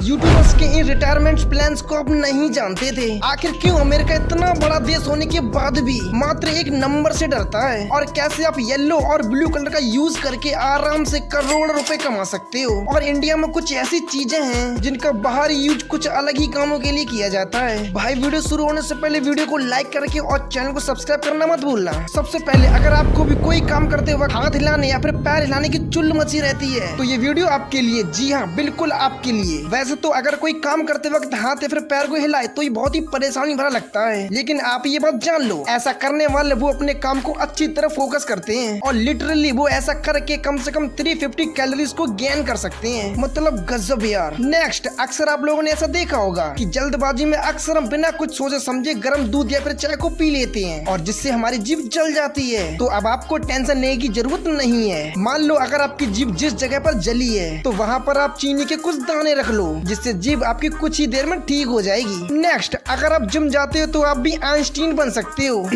YouTubers के इन retirement plans को अब नहीं जानते थे। आखिर क्यों अमेरिका इतना बड़ा देश होने के बाद भी मात्र एक नंबर से डरता है, और कैसे आप येलो और ब्लू कलर का यूज करके आराम से करोड़ रुपए कमा सकते हो। और इंडिया में कुछ ऐसी चीजें हैं जिनका बाहरी यूज कुछ अलग ही कामों के लिए किया जाता है। भाई वीडियो शुरू होने से पहले वीडियो को लाइक करके और चैनल को सब्सक्राइब करना मत भूलना। सबसे पहले अगर आपको भी कोई काम करते वक्त हाथ हिलाने या फिर पैर हिलाने की चुल मची रहती है तो ये वीडियो आपके लिए, जी हाँ बिल्कुल आपके लिए। वैसे तो अगर कोई काम करते वक्त हाथ या फिर पैर को हिलाए तो ये बहुत ही परेशानी भरा लगता है, लेकिन आप ये बात जान लो, ऐसा करने वाले वो अपने काम को अच्छी तरह फोकस करते हैं और लिटरली वो ऐसा करके कम से कम 350 कैलोरीज को गेन कर सकते हैं। मतलब गजब यार। नेक्स्ट, अक्सर आप लोगों ने ऐसा देखा होगा कि जल्दबाजी में अक्सर हम बिना कुछ सोचे समझे गर्म दूध या फिर चाय को पी लेते हैं और जिससे हमारी जीभ जल जाती है। तो अब आपको टेंशन लेने की जरूरत नहीं है। मान लो अगर आपकी जीभ जिस जगह पर जली है तो वहाँ पर आप चीनी के कुछ दाने रख लो, जिससे जीभ आपकी कुछ ही देर में ठीक हो जाएगी। नेक्स्ट, अगर आप जिम जाते हो तो आप भी आइंस्टीन बन सकते हो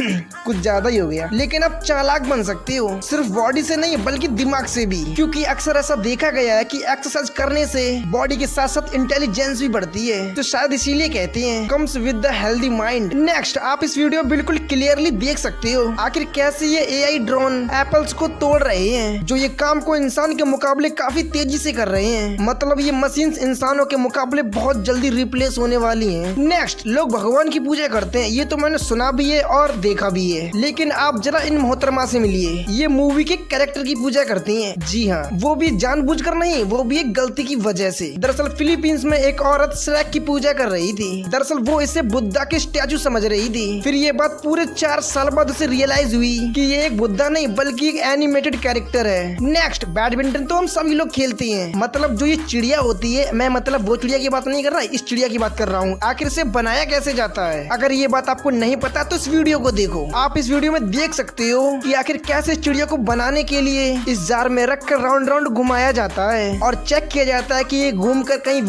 कुछ ज्यादा ही हो गया, लेकिन आप चालाक बन सकते हो, सिर्फ बॉडी से नहीं बल्कि दिमाग से भी, क्योंकि अक्सर ऐसा देखा गया है कि एक्सरसाइज करने से बॉडी के साथ साथ इंटेलिजेंस भी बढ़ती है, तो शायद इसीलिए कहते हैं comes with the healthy mind. Next, आप इस वीडियो बिल्कुल क्लियरली देख सकते हो आखिर कैसे ये एआई ड्रोन एप्पल्स को तोड़ रहे हैं, जो ये काम को इंसान के मुकाबले काफी तेजी से कर रहे हैं। मतलब ये मशीन्स इंसानों के मुकाबले बहुत जल्दी रिप्लेस होने वाली हैं। नेक्स्ट, लोग भगवान की पूजा करते हैं, ये तो मैंने सुना भी है और देखा भी है, लेकिन आप जरा इन मोहतरमा से मिलिए, ये मूवी के कैरेक्टर की पूजा करती हैं। जी हाँ, वो भी जानबूझकर नहीं, वो भी एक गलती की वजह से। दरअसल फिलीपींस में एक औरत श्रेक की पूजा कर रही थी। दरअसल वो इसे बुद्धा के स्टैचू समझ रही थी। फिर ये बात पूरे 4 साल बाद उसे रियलाइज हुई कि ये एक बुद्धा नहीं बल्कि एक एनिमेटेड कैरेक्टर है। नेक्स्ट, बैडमिंटन तो हम सभी लोग खेलते हैं। मतलब जो ये चिड़िया होती है, मैं मतलब वो चिड़िया की बात नहीं कर रहा, इस चिड़िया की बात कर रहा हूँ। आखिर से बनाया कैसे जाता है? अगर ये बात आपको नहीं पता तो इस वीडियो को देखो। आप इस वीडियो में देख सकते हो कि आखिर कैसे चिड़िया को बनाने के लिए इस जार में रख कर राउंड राउंड घुमाया जाता है और चेक किया जाता है कि ये घूम कर कहीं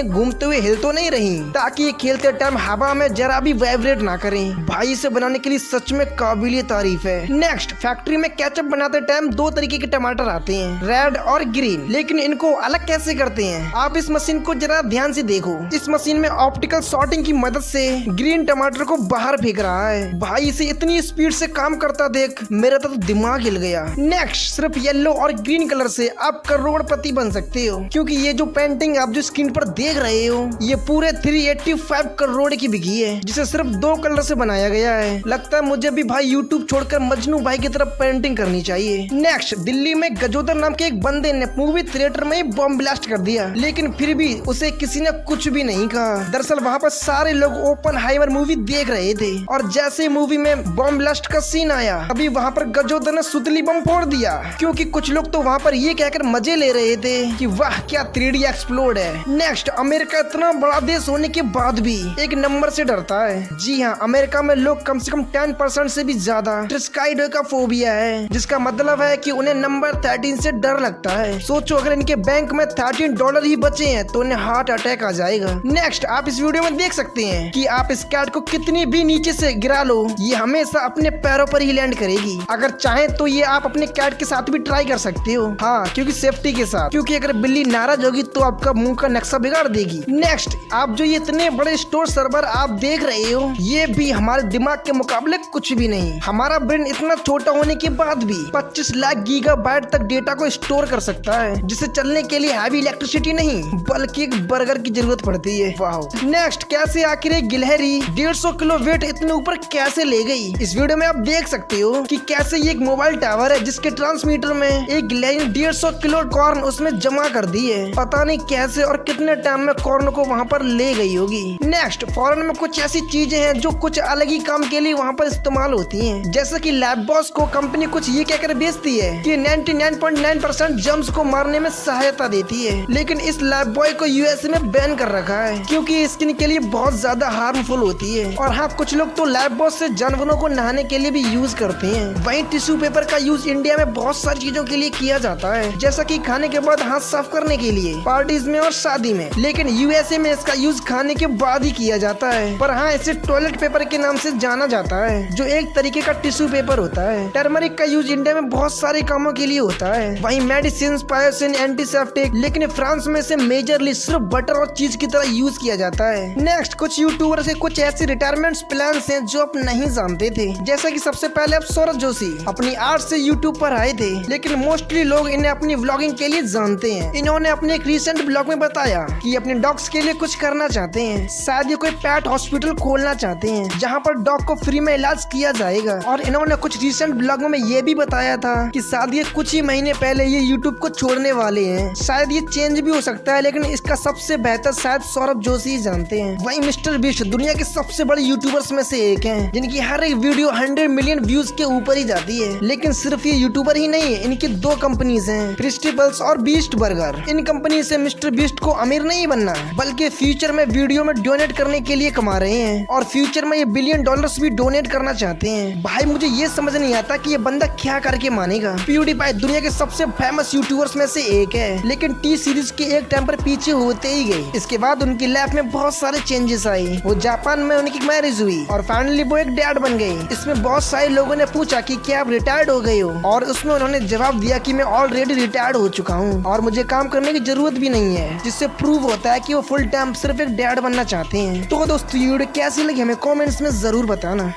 घूमते हुए हिल तो नहीं रही, ताकि ये खेलते टाइम हवा में जरा भी वाइब्रेट ना करें। भाई इसे बनाने के लिए सच में काबिल तारीफ है। नेक्स्ट, फैक्ट्री में केचप बनाते टाइम 2 तरीके के टमाटर आते हैं, रेड और ग्रीन, लेकिन इनको अलग कैसे करते हैं? आप इस मशीन को जरा ध्यान से देखो। इस मशीन में ऑप्टिकल सॉर्टिंग की मदद से ग्रीन टमाटर को बाहर फेंक रहा है। भाई इसे इतनी स्पीड से काम करता देख मेरा तो दिमाग हिल गया। नेक्स्ट, सिर्फ येलो और ग्रीन कलर से आप करोड़पति बन सकते हो, क्योंकि ये जो पेंटिंग आप जो स्क्रीन पर देख रहे हो ये पूरे 385 करोड़ की बिकी है, जिसे सिर्फ 2 कलर से बनाया गया है। लगता है मुझे भी भाई यूट्यूब छोड़कर मजनू भाई की तरफ पेंटिंग करनी चाहिए। नेक्स्ट, दिल्ली में गजोदर नाम के एक बंदे ने मूवी थिएटर में बॉम्ब ब्लास्ट कर दिया, लेकिन फिर भी उसे किसी ने कुछ भी नहीं कहा। दरअसल वहाँ पर सारे लोग ओपनहाइमर मूवी देख रहे थे और जैसे मूवी में बॉम्ब ब्लास्ट का सीन आया अभी वहाँ पर गजोदर ने सुतली बम फोड़ दिया, क्योंकि कुछ लोग तो वहाँ पर ये कहकर मजे ले रहे थे कि वाह क्या 3D एक्सप्लोड है। नेक्स्ट, अमेरिका इतना बड़ा देश होने के बाद भी एक नंबर से डरता है। जी हाँ, अमेरिका में लोग कम से कम 10% से भी ज्यादा ट्रिस्काइडोफोबिया है, जिसका मतलब है कि उन्हें नंबर 13 से डर लगता है। सोचो अगर इनके बैंक में $13 ही बचे हैं तो उन्हें हार्ट अटैक आ जाएगा। नेक्स्ट, आप इस वीडियो में देख सकते हैं कि आप इस कैट को कितनी भी नीचे से गिरा लो ये हमेशा अपने पैरों पर ही लैंड करेगी। अगर चाहे तो ये आप अपने कैट के साथ भी ट्राई कर सकते हो। हाँ, क्योंकि सेफ्टी के साथ, क्योंकि अगर बिल्ली नाराज होगी तो आपका मुंह का नक्शा बिगाड़ देगी। नेक्स्ट, आप जो ये इतने बड़े स्टोर सर्वर आप देख रहे हो ये भी हमारे दिमाग के मुकाबले कुछ भी नहीं। हमारा ब्रेन इतना छोटा होने के बाद भी 25 लाख गीगाबाइट तक डेटा को स्टोर कर सकता है, जिसे चलने के लिए हैवी इलेक्ट्रिसिटी नहीं बल्कि एक बर्गर की जरूरत पड़ती है। वाह। नेक्स्ट, कैसे आखिर एक गिलहरी 150 किलो वेट इतने ऊपर कैसे ले गई? इस वीडियो में आप देख सकते हो कि कैसे ये एक मोबाइल टावर है जिसके ट्रांसमीटर में एक गिलहरी 150 किलो कॉर्न उसमें जमा कर दी है। पता नहीं कैसे और कितने टाइम में कॉर्न को वहाँ पर ले गई होगी। नेक्स्ट, फॉरेन में कुछ ऐसी चीजें हैं जो कुछ अलग ही काम के लिए वहाँ पर इस्तेमाल होती हैं, जैसे कि लैब बॉस को कंपनी कुछ ये कहकर बेचती है कि 99.9% जर्म्स को मारने में सहायता देती है, लेकिन इस लैब बॉय को यूएसए में बैन कर रखा है क्योंकि स्किन के लिए बहुत ज्यादा हार्मफुल होती है। और हाँ, कुछ लोग तो लैब बॉस से जानवरों को नहाने के लिए भी यूज करते हैं। वहीं टिश्यू पेपर का यूज इंडिया में बहुत सारी चीजों के लिए किया जाता है, जैसा कि खाने के बाद हाथ साफ करने के लिए, पार्टीज में और शादी में, लेकिन यूएसए में इसका यूज खाने के बाद ही किया जाता है। पर हाँ, इसे टॉयलेट पेपर के नाम से जाना जाता है, जो एक तरीके का टिश्यू पेपर होता है। टर्मरिक का यूज इंडिया में बहुत सारे कामों के लिए होता है। वहीं मेडिसिन, पायोसिन, एंटीसेप्टिक, लेकिन फ्रांस में इसे मेजरली सिर्फ बटर और चीज की तरह यूज किया जाता है। नेक्स्ट कुछ यूट्यूबर्स के कुछ ऐसे रिटायरमेंट प्लान हैं जो आप नहीं जानते थे। जैसा कि सबसे पहले आप सौरभ जोशी अपनी आर्ट से यूट्यूब पर आए थे, लेकिन मोस्टली लोग इन्हें अपनी व्लॉगिंग के लिए जानते हैं। इन्होंने अपने एक रिसेंट ब्लॉग में बताया कि अपने डॉग्स के लिए कुछ करना चाहते हैं। शायद ये कोई पेट हॉस्पिटल खोलना चाहते हैं जहाँ पर डॉग को फ्री में इलाज किया जाएगा। और इन्होंने कुछ रिसेंट ब्लॉगों में ये भी बताया था कि शायद ये कुछ ही महीने पहले ये यूट्यूब को छोड़ने वाले हैं। शायद ये चेंज भी हो सकता है, लेकिन इसका सबसे बेहतर शायद सौरभ जोशी ही जानते हैं। वही मिस्टर बीस्ट दुनिया के सबसे बड़े यूट्यूबर्स में से एक हैं, जिनकी हर एक वीडियो 100 मिलियन व्यूज के ऊपर ही जाती है। लेकिन सिर्फ ये यूट्यूबर ही नहीं, इनकी 2 कंपनीज हैं, फेस्टिवल्स और बीस्ट बर्गर। इन कंपनी से मिस्टर बीस्ट को अमीर नहीं बनना, बल्कि फ्यूचर में वीडियो में डोनेट करने के लिए कमा रहे हैं और फ्यूचर में ये $1 बिलियन भी डोनेट करना चाहते हैं। भाई मुझे ये समझ नहीं आता कि ये बंदा क्या करके मानेगा। PewDiePie दुनिया के सबसे फेमस यूट्यूबर्स में से एक है, लेकिन टी सीरीज के एक टाइम पर पीछे होते ही गए। इसके बाद उनकी लाइफ में बहुत सारे चेंजेस आए। वो जापान में उनकी मैरिज हुई और फाइनली वो एक डैड बन गए। इसमें बहुत सारे लोगों ने पूछा कि क्या आप रिटायर्ड हो गए हो, और उसमें उन्होंने जवाब दिया कि मैं ऑलरेडी रिटायर्ड हो चुका हूँ और मुझे काम करने की जरूरत भी नहीं है, जिससे प्रूव होता है कि वो फुल टाइम सिर्फ एक डैड बनना चाहते हैं। तो दोस्तों ये वीडियो कैसी लगी हमें कमेंट्स में जरूर बताना।